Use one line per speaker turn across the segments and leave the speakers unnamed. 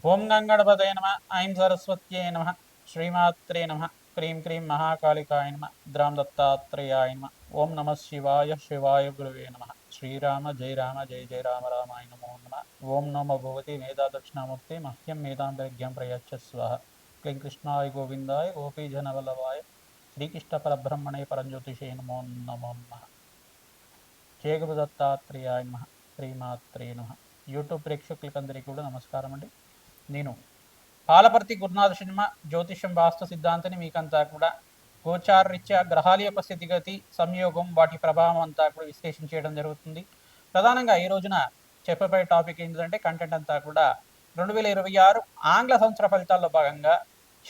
ఓం గంగణపతయ నమ. ఐం సరస్వత్యై నమ. శ్రీమాత్రే నమ. క్రీం క్రీం మహాకాళికాయ నమ. ద్రాం దత్తాత్రేయాయ నమ. ఓం నమ శివాయ శివాయ గురువే నమ. శ్రీరామ జయ రామ జయ జయ రామ రామాయ నమో నమ. ఓం నమో భగవతి మేధా దక్షిణామూర్తి మహ్యం మేధాంతరిజ్ఞం ప్రయచ్చస్వ. క్లీం కృష్ణాయ గోవిందాయ గోపీజనవల్లభాయ శ్రీకృష్ణ పరబ్రహ్మణే పరంజ్యోతిషే నమో నమో నమ. జయ గురు దత్తాత్రేయాయ నమ. శ్రీమాత్రే నమ. యూట్యూబ్ ప్రేక్షకులకందరికీ కూడా నమస్కారం అండి. నేను పాలపర్తి గురునాథ శర్మ జ్యోతిషం వాస్తు సిద్ధాంతిని మీకంతా కూడా గోచారరీత్యా గ్రహాల యొక్క స్థితిగతి సంయోగం వాటి ప్రభావం అంతా కూడా విశ్లేషణ చేయడం జరుగుతుంది. ప్రధానంగా ఈ రోజున చెప్పబోయే టాపిక్ ఏంటంటే కంటెంట్ అంతా కూడా 2026 ఆంగ్ల సంవత్సర ఫలితాల్లో భాగంగా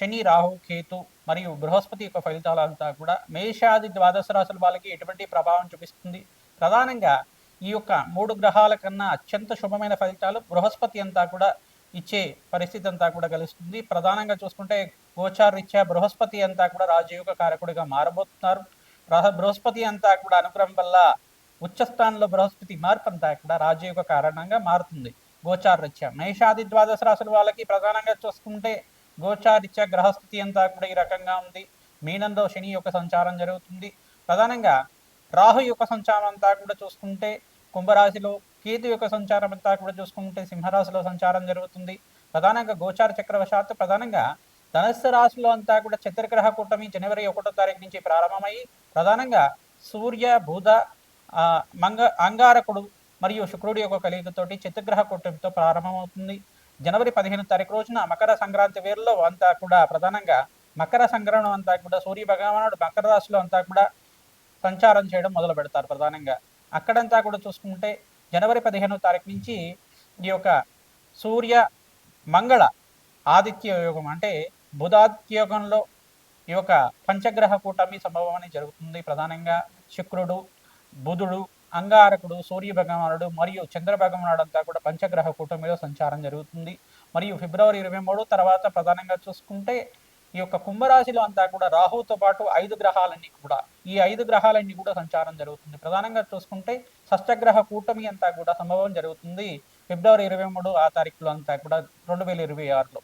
శని రాహు కేతు మరియు బృహస్పతి యొక్క ఫలితాలంతా కూడా మేషాది ద్వాదశ రాశుల వాళ్ళకి ఎటువంటి ప్రభావం చూపిస్తుంది. ప్రధానంగా ఈ యొక్క 3 గ్రహాల కన్నా అత్యంత శుభమైన ఫలితాలు బృహస్పతి అంతా కూడా ఇచ్చే పరిస్థితి అంతా కూడా కలుస్తుంది. ప్రధానంగా చూసుకుంటే గోచారరీత్యా బృహస్పతి అంతా కూడా రాజయోగ కారకుడిగా మారబోతున్నారు. బృహస్పతి అంతా కూడా అనుగ్రహం వల్ల ఉచ్చస్థానంలో బృహస్పతి మార్పు అంతా కూడా రాజయోగ కారణంగా మారుతుంది. గోచారరీత్యా మేషాది ద్వాదశ రాశుల వాళ్ళకి ప్రధానంగా చూసుకుంటే గోచారరీత్యా గ్రహస్థితి అంతా కూడా ఈ రకంగా ఉంది. మీనంలో శని యొక్క సంచారం జరుగుతుంది. ప్రధానంగా రాహు యొక్క సంచారం అంతా కూడా చూసుకుంటే కుంభరాశిలో, కేతు యొక్క సంచారం అంతా కూడా చూసుకుంటే సింహరాశిలో సంచారం జరుగుతుంది. ప్రధానంగా గోచార చక్రవశాత్తు ప్రధానంగా ధనస్సు రాశిలో అంతా కూడా చతుర్గ్రహ కూటమి జనవరి 1వ తారీఖు నుంచి ప్రారంభమై ప్రధానంగా సూర్య బుధ అంగారకుడు మరియు శుక్రుడి యొక్క కలియుగతోటి చతుర్గ్రహ కూటమితో ప్రారంభమవుతుంది. జనవరి 15వ తారీఖు రోజున మకర సంక్రాంతి వేరులో అంతా కూడా ప్రధానంగా మకర సంక్రమణం అంతా కూడా సూర్య భగవానుడు మకర రాశిలో అంతా కూడా సంచారం చేయడం మొదలు పెడతారు. ప్రధానంగా అక్కడంతా కూడా చూసుకుంటే జనవరి 15వ తారీఖు నుంచి ఈ యొక్క సూర్య మంగళ ఆదిత్య యోగం అంటే బుధాదిత్య యోగంలో ఈ యొక్క పంచగ్రహ కూటమి సంభవం అనేది జరుగుతుంది. ప్రధానంగా శుక్రుడు, బుధుడు, అంగారకుడు, సూర్య భగవానుడు మరియు చంద్ర భగవానుడు అంతా కూడా పంచగ్రహ కూటమిలో సంచారం జరుగుతుంది. మరియు ఫిబ్రవరి 23 తర్వాత ప్రధానంగా చూసుకుంటే ఈ యొక్క కుంభరాశిలో అంతా కూడా రాహుతో పాటు 5 గ్రహాలన్నీ కూడా ఈ 5 గ్రహాలన్నీ కూడా సంచారం జరుగుతుంది. ప్రధానంగా చూసుకుంటే షష్టగ్రహ కూటమి అంతా కూడా సంభవం జరుగుతుంది ఫిబ్రవరి 23 ఆ తారీఖులో అంతా కూడా 2026లో.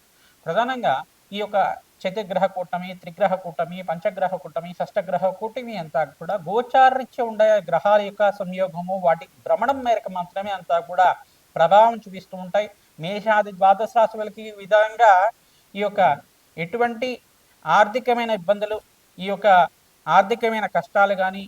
ప్రధానంగా ఈ యొక్క చతుర్గ్రహ కూటమి, త్రిగ్రహ కూటమి, పంచగ్రహ కూటమి, షష్టగ్రహ కూటమి అంతా కూడా గోచారరీత్యా ఉండే గ్రహాల యొక్క సంయోగము వాటి భ్రమణం మేరకు మాత్రమే అంతా కూడా ప్రభావం చూపిస్తూ ఉంటాయి. మేషాది ద్వాదశ రాశులకి విధంగా ఈ యొక్క ఎటువంటి ఆర్థికమైన ఇబ్బందులు, ఈ యొక్క ఆర్థికమైన కష్టాలు కానీ,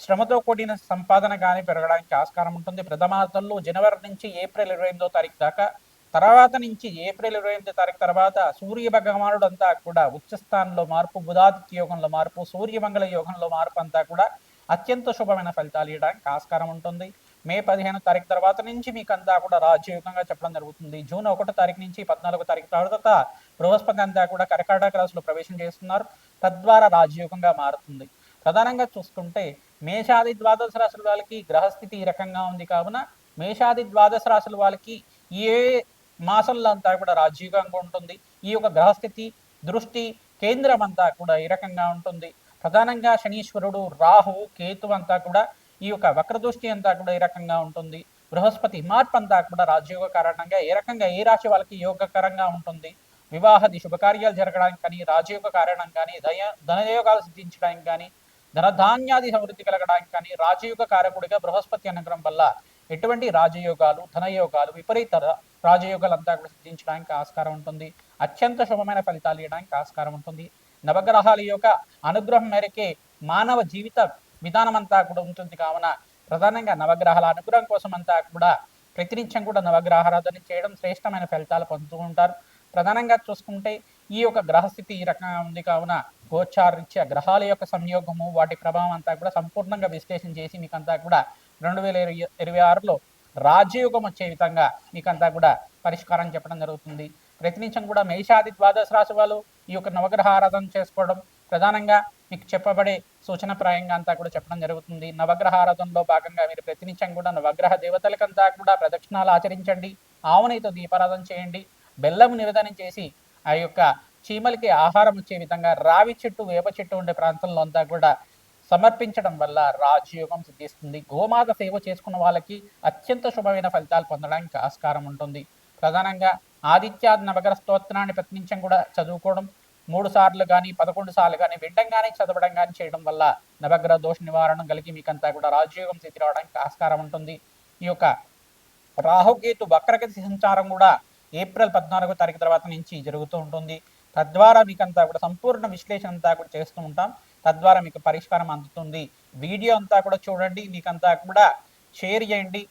శ్రమతో కూడిన సంపాదన కానీ పెరగడానికి ఆస్కారం ఉంటుంది. ప్రథమార్థంలో జనవరి నుంచి ఏప్రిల్ 28వ తారీఖు దాకా, తర్వాత నుంచి ఏప్రిల్ 28వ తారీఖు తర్వాత సూర్య భగవానుడు అంతా కూడా ఉచ్చస్థానంలో మార్పు, బుధాదిత్య యోగంలో మార్పు, సూర్యమంగళ యోగంలో మార్పు అంతా కూడా అత్యంత శుభమైన ఫలితాలు ఇవ్వడానికి ఆస్కారం ఉంటుంది. మే 15వ తారీఖు తర్వాత నుంచి మీకు అంతా కూడా రాజయోగంగా చెప్పడం జరుగుతుంది. జూన్ 1వ తారీఖు నుంచి 14వ తారీఖు తర్వాత బృహస్పతి అంతా కూడా కర్కాటక రాశిలో ప్రవేశం చేస్తున్నారు. తద్వారా రాజయోగంగా మారుతుంది. ప్రధానంగా చూసుకుంటే మేషాది ద్వాదశ రాశుల వాళ్ళకి గ్రహస్థితి ఈ రకంగా ఉంది కావున మేషాది ద్వాదశ రాశుల వాళ్ళకి ఏ మాసంలో అంతా కూడా రాజయోగంగా ఉంటుంది. ఈ యొక్క గ్రహస్థితి దృష్టి కేంద్రం అంతా కూడా ఈ రకంగా ఉంటుంది. ప్రధానంగా శనీశ్వరుడు, రాహు, కేతు అంతా కూడా ఈ యొక్క వక్రదృష్టి అంతా కూడా ఈ రకంగా ఉంటుంది. బృహస్పతి మార్పు అంతా కూడా రాజయోగ కారణంగా ఏ రకంగా ఏ రాశి వాళ్ళకి యోగకరంగా ఉంటుంది. వివాహాది శుభకార్యాలు జరగడానికి కానీ, రాజయోగ కారణం కానీ, ధనయోగాలు సిద్ధించడానికి కానీ, ధనధాన్యాది సమృద్ధి కలగడానికి కానీ రాజయోగ కారకుడిగా బృహస్పతి అనుగ్రహం వల్ల ఎటువంటి రాజయోగాలు, ధనయోగాలు, విపరీత రాజయోగాలు అంతా కూడా సిద్ధించడానికి ఆస్కారం ఉంటుంది. అత్యంత శుభమైన ఫలితాలు ఇవ్వడానికి ఆస్కారం ఉంటుంది. నవగ్రహాల యొక్క అనుగ్రహం మేరకే మానవ జీవిత విధానం అంతా కూడా ఉంటుంది కావున ప్రధానంగా నవగ్రహాల అనుగ్రహం కోసం అంతా కూడా ప్రతినిత్యం కూడా నవగ్రహారాధన చేయడం శ్రేష్టమైన ఫలితాలు పొందుతూ ఉంటారు. ప్రధానంగా చూసుకుంటే ఈ యొక్క గ్రహస్థితి ఈ రకంగా ఉంది కావున గోచారరీత్యా గ్రహాల యొక్క సంయోగము వాటి ప్రభావం అంతా కూడా సంపూర్ణంగా విశ్లేషణ చేసి మీకంతా కూడా 2026లో రాజయోగం వచ్చే విధంగా మీకంతా కూడా పరిష్కారం చెప్పడం జరుగుతుంది. ప్రతినిత్యం కూడా మేషాది ద్వాదశ రాశి వాళ్ళు ఈ యొక్క నవగ్రహ ఆరాధన చేసుకోవడం ప్రధానంగా మీకు చెప్పబడే సూచనప్రాయంగా అంతా కూడా చెప్పడం జరుగుతుంది. నవగ్రహ ఆరాధనలో భాగంగా మీరు ప్రతినిత్యం కూడా నవగ్రహ దేవతలకంతా కూడా ప్రదక్షిణాలు ఆచరించండి. ఆవునైతో దీపారాధన చేయండి. బెల్లం నివేదనం చేసి ఆ యొక్క చీమలకి ఆహారం వచ్చే విధంగా రావి చెట్టు, వేప చెట్టు ఉండే ప్రాంతంలో అంతా కూడా సమర్పించడం వల్ల రాజయోగం సిద్ధిస్తుంది. గోమాత సేవ చేసుకున్న వాళ్ళకి అత్యంత శుభమైన ఫలితాలు పొందడానికి ఆస్కారం ఉంటుంది. ప్రధానంగా ఆదిత్యాది నవగ్రహ స్తోత్రాన్ని ప్రతినిత్యం కూడా చదువుకోవడం 3 సార్లు కానీ 11 సార్లు కానీ వినడం కానీ చదవడం కానీ చేయడం వల్ల నవగ్రహ దోష నివారణ కలిగి మీకంతా కూడా రాజయోగం స్థితి రావడానికి ఆస్కారం ఉంటుంది. ఈ యొక్క రాహుకేతు వక్రగతి సంచారం కూడా ఏప్రిల్ 14వ తారీఖు తర్వాత నుంచి జరుగుతూ ఉంటుంది. తద్వారా మీకంతా కూడా సంపూర్ణ విశ్లేషణ అంతా కూడా చేస్తూ ఉంటాం. తద్వారా మీకు పరిష్కారం అందుతుంది. వీడియో అంతా కూడా చూడండి, మీకంతా కూడా షేర్ చేయండి,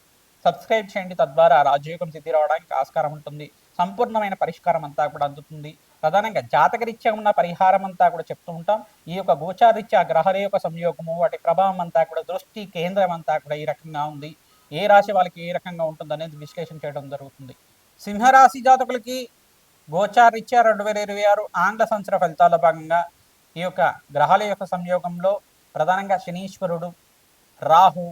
సబ్స్క్రైబ్ చేయండి. తద్వారా రాజయోగం స్థితి రావడానికి ఆస్కారం ఉంటుంది. సంపూర్ణమైన పరిష్కారం అంతా కూడా అందుతుంది. ప్రధానంగా జాతకరీత్యా ఉన్న పరిహారం అంతా కూడా చెప్తూ ఉంటాం. ఈ యొక్క గోచారీత్యా గ్రహాల యొక్క సంయోగము, వాటి ప్రభావం అంతా కూడా దృష్టి కేంద్రం అంతా కూడా ఈ రకంగా ఉంది. ఏ రాశి వాళ్ళకి ఏ రకంగా ఉంటుంది అనేది విశ్లేషణ చేయడం జరుగుతుంది. సింహరాశి జాతకులకి గోచారీత్యా 2026 ఆంగ్ల సంవత్సర ఫలితాల్లో భాగంగా ఈ యొక్క గ్రహాల యొక్క సంయోగంలో ప్రధానంగా శనీశ్వరుడు, రాహు,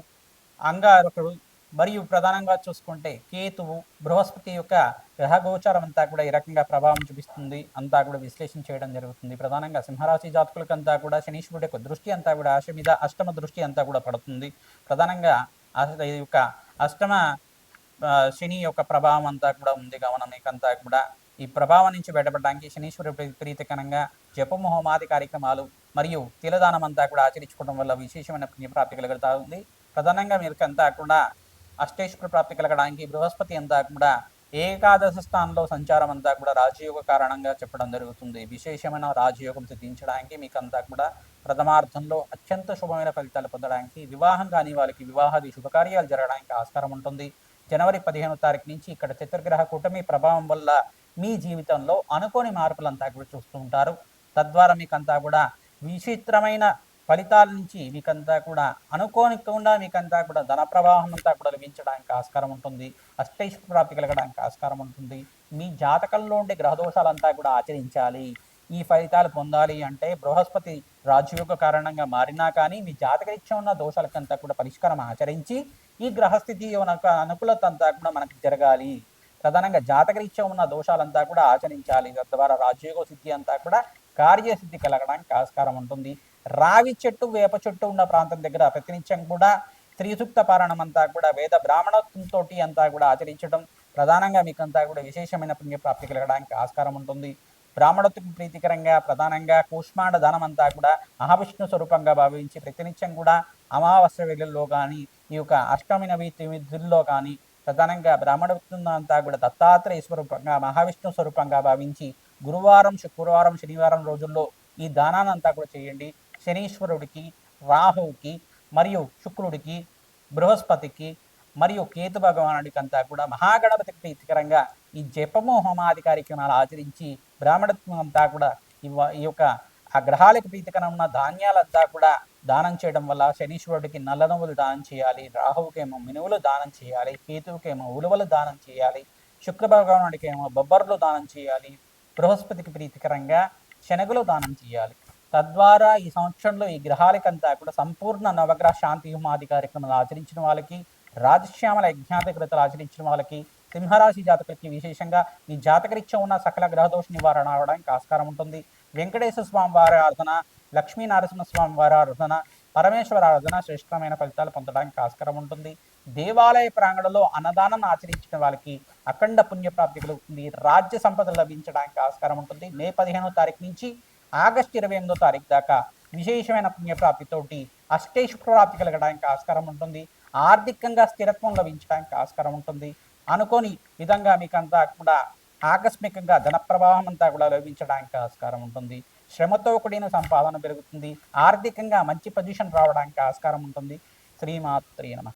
అంగారకుడు మరియు ప్రధానంగా చూసుకుంటే కేతువు, బృహస్పతి యొక్క గ్రహ గోచారం అంతా కూడా ఈ రకంగా ప్రభావం చూపిస్తుంది. అంతా కూడా విశ్లేషణ చేయడం జరుగుతుంది. ప్రధానంగా సింహరాశి జాతకులకంతా కూడా శనీశ్వరుడు యొక్క దృష్టి అంతా కూడా ఆశ మీద అష్టమ దృష్టి అంతా కూడా పడుతుంది. ప్రధానంగా ఈ యొక్క అష్టమ శని యొక్క ప్రభావం అంతా కూడా ఉంది కావున మీకంతా కూడా ఈ ప్రభావం నుంచి బయటపడడానికి శనీశ్వరుడు ప్రీతికరంగా జపము, హోమాది కార్యక్రమాలు మరియు తిలదానం అంతా కూడా ఆచరించుకోవడం వల్ల విశేషమైన పుణ్యప్రాప్తి కలుగుతా ఉంది. ప్రధానంగా మీకంతా కూడా అష్టేశ్వర ప్రాప్తి కలగడానికి బృహస్పతి అంతా కూడా ఏకాదశ స్థానంలో సంచారం అంతా కూడా రాజయోగ కారణంగా చెప్పడం జరుగుతుంది. విశేషమైన రాజయోగం సిద్ధించడానికి మీకంతా కూడా ప్రథమార్థంలో అత్యంత శుభమైన ఫలితాలు పొందడానికి, వివాహం కాని వాళ్ళకి వివాహాది శుభకార్యాలు జరగడానికి ఆస్కారం ఉంటుంది. జనవరి 15వ తారీఖు నుంచి ఇక్కడ చతుర్గ్రహ కూటమి ప్రభావం వల్ల మీ జీవితంలో అనుకోని మార్పులంతా కూడా చూస్తూ ఉంటారు. తద్వారా మీకంతా కూడా విచిత్రమైన ఫలితాల నుంచి మీకంతా కూడా అనుకోనికుండా మీకంతా కూడా ధన ప్రవాహం అంతా కూడా లభించడానికి ఆస్కారం ఉంటుంది. అష్టైశ్వర్య ప్రాప్తి కలగడానికి ఆస్కారం ఉంటుంది. మీ జాతకంలో ఉండే గ్రహదోషాలంతా కూడా ఆచరించాలి. ఈ ఫలితాలు పొందాలి అంటే బృహస్పతి రాజయోగ కారణంగా మారినా కానీ మీ జాతకరీత్యా ఉన్న దోషాలకంతా కూడా పరిష్కారం ఆచరించి ఈ గ్రహస్థితి అనుకూలత అంతా కూడా మనకి జరగాలి. ప్రధానంగా జాతకరీత్యా ఉన్న దోషాలంతా కూడా ఆచరించాలి. తద్వారా రాజయోగ సిద్ధి అంతా కూడా కార్యసిద్ధి కలగడానికి ఆస్కారం ఉంటుంది. రావి చెట్టు, వేప చెట్టు ఉన్న ప్రాంతం దగ్గర ప్రతినిత్యం కూడా త్రిసూక్త పారాయణం అంతా కూడా వేద బ్రాహ్మణత్వంతో అంతా కూడా ఆచరించడం ప్రధానంగా మీకంతా కూడా విశేషమైన పుణ్యప్రాప్తి కలగడానికి ఆస్కారం ఉంటుంది. బ్రాహ్మణత్వం ప్రీతికరంగా ప్రధానంగా కూష్మాండ దానం అంతా కూడా మహావిష్ణు స్వరూపంగా భావించి ప్రతినిత్యం కూడా అమావాస్య వేళల్లో కానీ ఈ యొక్క అష్టమి నవీతిథుల్లో కానీ ప్రధానంగా బ్రాహ్మణత్వం అంతా కూడా దత్తాత్రేయ స్వరూపంగా మహావిష్ణు స్వరూపంగా భావించి గురువారం, శుక్రవారం, శనివారం రోజుల్లో ఈ దానాన్ని అంతా కూడా చేయండి. శనీశ్వరుడికి, రాహువుకి మరియు శుక్రుడికి, బృహస్పతికి మరియు కేతు భగవానుడికి అంతా కూడా మహాగణపతికి ప్రీతికరంగా ఈ జపము, హోమాది కార్యక్రమాలు ఆచరించి బ్రాహ్మణత్వం అంతా కూడా ఈ యొక్క ఆ గ్రహాలకు ప్రీతికరం ఉన్న ధాన్యాలంతా కూడా దానం చేయడం వల్ల శనీశ్వరుడికి నల్ల నువ్వులు దానం చేయాలి, రాహువుకేమో మినువులు దానం చేయాలి, కేతువుకేమో ఉలువలు దానం చేయాలి, శుక్ర భగవానుడికేమో బొబ్బర్లు దానం చేయాలి, బృహస్పతికి ప్రీతికరంగా శనగలు దానం చేయాలి. తద్వారా ఈ సంవత్సరంలో ఈ గ్రహాలకంతా కూడా సంపూర్ణ నవగ్రహ శాంతి హోమాది కార్యక్రమాలు ఆచరించిన వాళ్ళకి, రాజశ్యామల యజ్ఞాధికృతలు ఆచరించిన వాళ్ళకి, సింహరాశి జాతకులకి విశేషంగా ఈ జాతకరీత్యా ఉన్న సకల గ్రహదోష నివారణ అవడానికి ఆస్కారం ఉంటుంది. వెంకటేశ్వర స్వామి వారి ఆరాధన, లక్ష్మీ నరసింహస్వామి వారి ఆరాధన, పరమేశ్వర ఆరాధన శ్రేష్టమైన ఫలితాలు పొందడానికి ఆస్కారం ఉంటుంది. దేవాలయ ప్రాంగణంలో అన్నదానం ఆచరించిన వాళ్ళకి అఖండ పుణ్యప్రాప్తి కలుగుతుంది. రాజ్య సంపద లభించడానికి ఆస్కారం ఉంటుంది. మే 15వ తారీఖు నుంచి ఆగస్టు 28వ తారీఖు దాకా విశేషమైన పుణ్యప్రాప్తితోటి అష్టైశ్వర్య ప్రాప్తి కలగడానికి ఆస్కారం ఉంటుంది. ఆర్థికంగా స్థిరత్వం లభించడానికి ఆస్కారం ఉంటుంది. అనుకోని విధంగా మీకంతా కూడా ఆకస్మికంగా ధన ప్రవాహం అంతా కూడా లభించడానికి ఆస్కారం ఉంటుంది. శ్రమతో కూడిన సంపాదన పెరుగుతుంది. ఆర్థికంగా మంచి పొజిషన్ రావడానికి ఆస్కారం ఉంటుంది. శ్రీమాత్రే నమః.